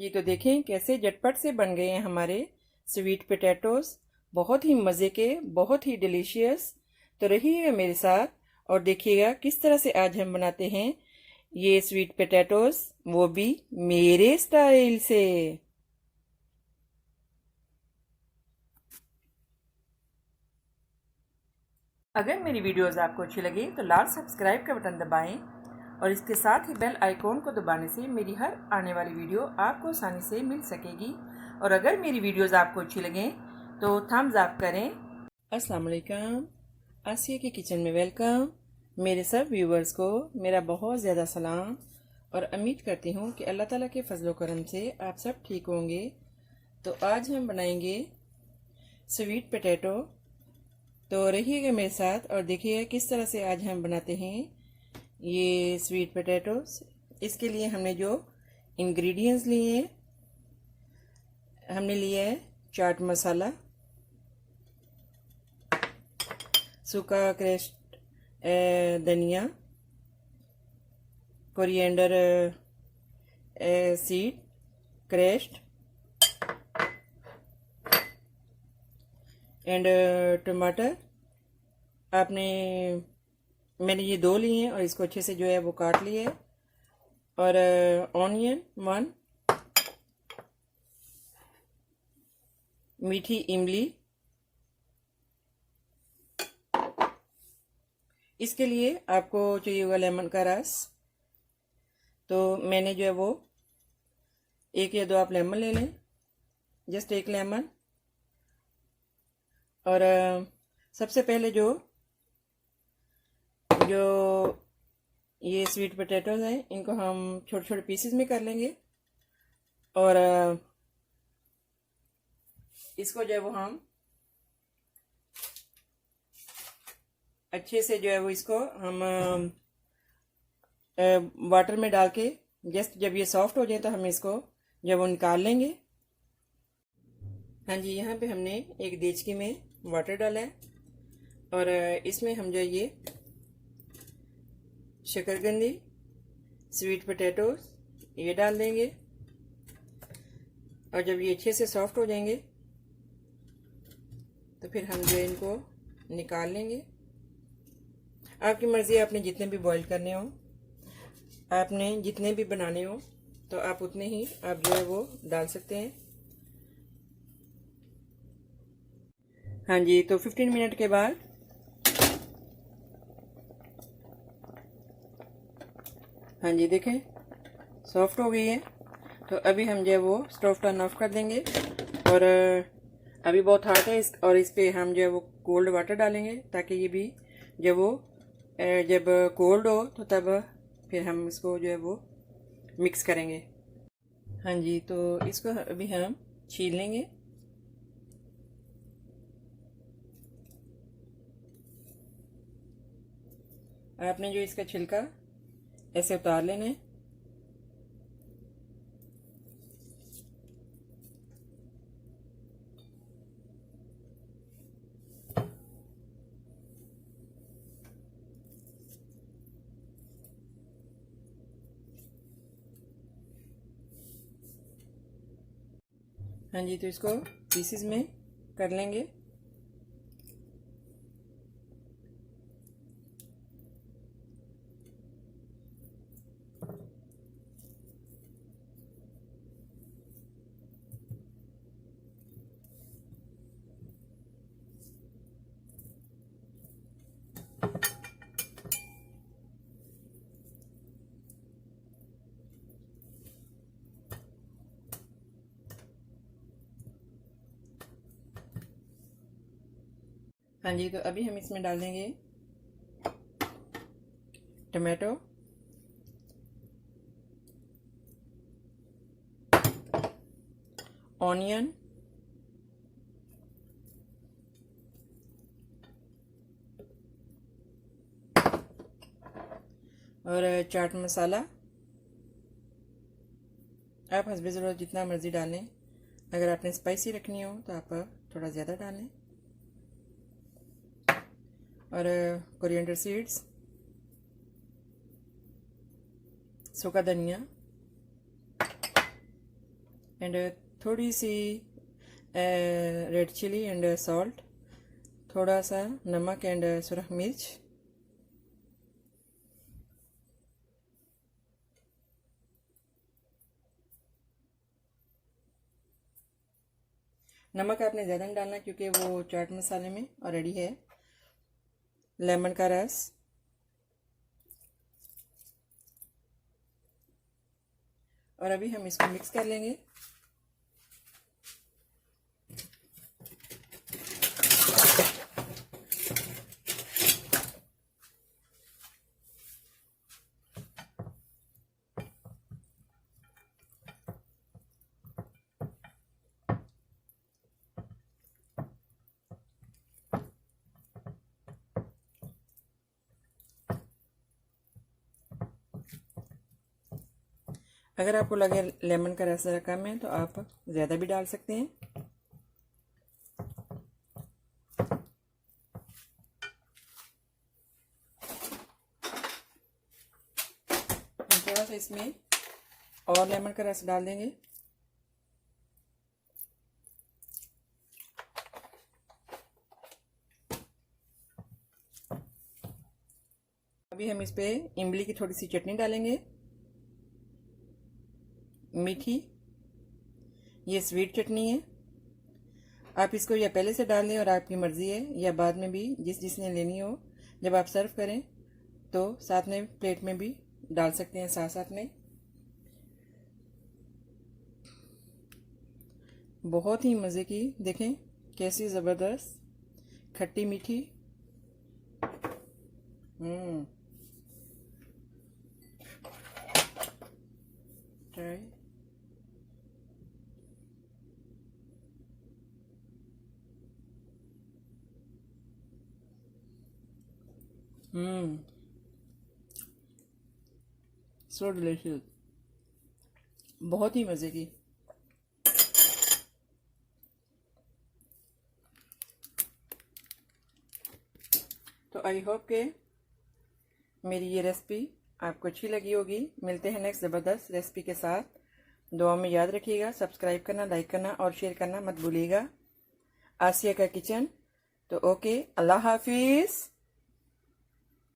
ये तो देखें कैसे झटपट से बन गए हैं हमारे स्वीट पोटैटोज़। बहुत ही मज़े के, बहुत ही डिलीशियस। तो रहिएगा मेरे साथ और देखिएगा किस तरह से आज हम बनाते हैं ये स्वीट पोटैटोज़, वो भी मेरे स्टाइल से। अगर मेरी वीडियोस आपको अच्छी लगे तो लाल सब्सक्राइब का बटन दबाएं और इसके साथ ही बेल आइकॉन को दबाने से मेरी हर आने वाली वीडियो आपको आसानी से मिल सकेगी। और अगर मेरी वीडियोस आपको अच्छी लगें तो थम्स अप करें। अस्सलाम वालेकुम, आसिया के किचन में वेलकम। मेरे सब व्यूवर्स को मेरा बहुत ज़्यादा सलाम और उम्मीद करती हूँ कि अल्लाह ताला के फजलो करम से आप सब ठीक होंगे। तो आज हम बनाएंगे स्वीट पोटैटो। तो रहिएगा मेरे साथ और देखिएगा किस तरह से आज हम बनाते हैं ये स्वीट पोटैटोज। इसके लिए हमने जो इंग्रेडिएंट्स लिए हैं, हमने लिया है चाट मसाला, सूखा क्रश्ड धनिया, कोरिएंडर सीड क्रश्ड एंड टमाटर। आपने मैंने ये 2 लिए हैं और इसको अच्छे से जो है वो काट लिए है। और ऑनियन 1, मीठी इमली। इसके लिए आपको चाहिए होगा लेमन का रस। तो मैंने जो है वो 1 या 2 आप लेमन ले लें, जस्ट 1 लेमन। और सबसे पहले जो जो ये स्वीट पोटैटोज हैं इनको हम छोटे छोटे पीसेस में कर लेंगे। और इसको जो है वो हम अच्छे से जो है वो इसको हम वाटर में डाल के जस्ट जब ये सॉफ्ट हो जाए तो हम इसको जब वो निकाल लेंगे। हाँ जी, यहाँ पे हमने एक देचकी में वाटर डाला है और इसमें हम जो ये शकरकंदी, स्वीट पोटैटोज ये डाल देंगे। और जब ये अच्छे से सॉफ्ट हो जाएंगे तो फिर हम जो इनको निकाल लेंगे। आपकी मर्ज़ी, आपने जितने भी बॉईल करने हो, आपने जितने भी बनाने हो तो आप उतने ही आप जो है वो डाल सकते हैं। हाँ जी, तो 15 मिनट के बाद हाँ जी देखें सॉफ्ट हो गई है। तो अभी हम जो है वो स्टोव टर्न ऑफ कर देंगे। और अभी बहुत हॉट है और इस पे हम जो है वो कोल्ड वाटर डालेंगे ताकि ये भी जब वो जब कोल्ड हो तो तब फिर हम इसको जो है वो मिक्स करेंगे। हाँ जी, तो इसको अभी हम छील लेंगे। आपने जो इसका छिलका ऐसे उतार लेना है। हाँ जी, तो इसको पीसेस में कर लेंगे। हाँ जी, तो अभी हम इसमें डाल देंगे टमाटो, ऑनियन, और चाट मसाला। आप हस्बे ज़रूरत जितना मर्ज़ी डालें। अगर आपने स्पाइसी रखनी हो तो आप थोड़ा ज़्यादा डालें। और कोरिएंडर सीड्स, सूखा धनिया, एंड थोड़ी सी रेड चिली एंड सॉल्ट, थोड़ा सा नमक एंड सुरख मिर्च। नमक आपने ज़्यादा नहीं डालना क्योंकि वो चाट मसाले में ऑलरेडी है। लेमन का रस, और अभी हम इसको मिक्स कर लेंगे। अगर आपको लगे लेमन का रस ज़रा कम है तो आप ज़्यादा भी डाल सकते हैं। हम थोड़ा सा इसमें और लेमन का रस डाल देंगे। अभी हम इस पे इमली की थोड़ी सी चटनी डालेंगे, मीठी। ये स्वीट चटनी है। आप इसको या पहले से डाल दें और आपकी मर्ज़ी है, या बाद में भी जिसने लेनी हो जब आप सर्व करें तो साथ में प्लेट में भी डाल सकते हैं साथ साथ में। बहुत ही मज़े की, देखें कैसी ज़बरदस्त खट्टी मीठी। ट्राई। सो डिलीशियस, बहुत ही मज़े की। तो आई होप के मेरी ये रेसिपी आपको अच्छी लगी होगी। मिलते हैं नेक्स्ट ज़बरदस्त रेसिपी के साथ। दुआ में याद रखिएगा, सब्सक्राइब करना, लाइक करना और शेयर करना मत भूलिएगा। आसिया का किचन। तो ओके, अल्लाह हाफिज़।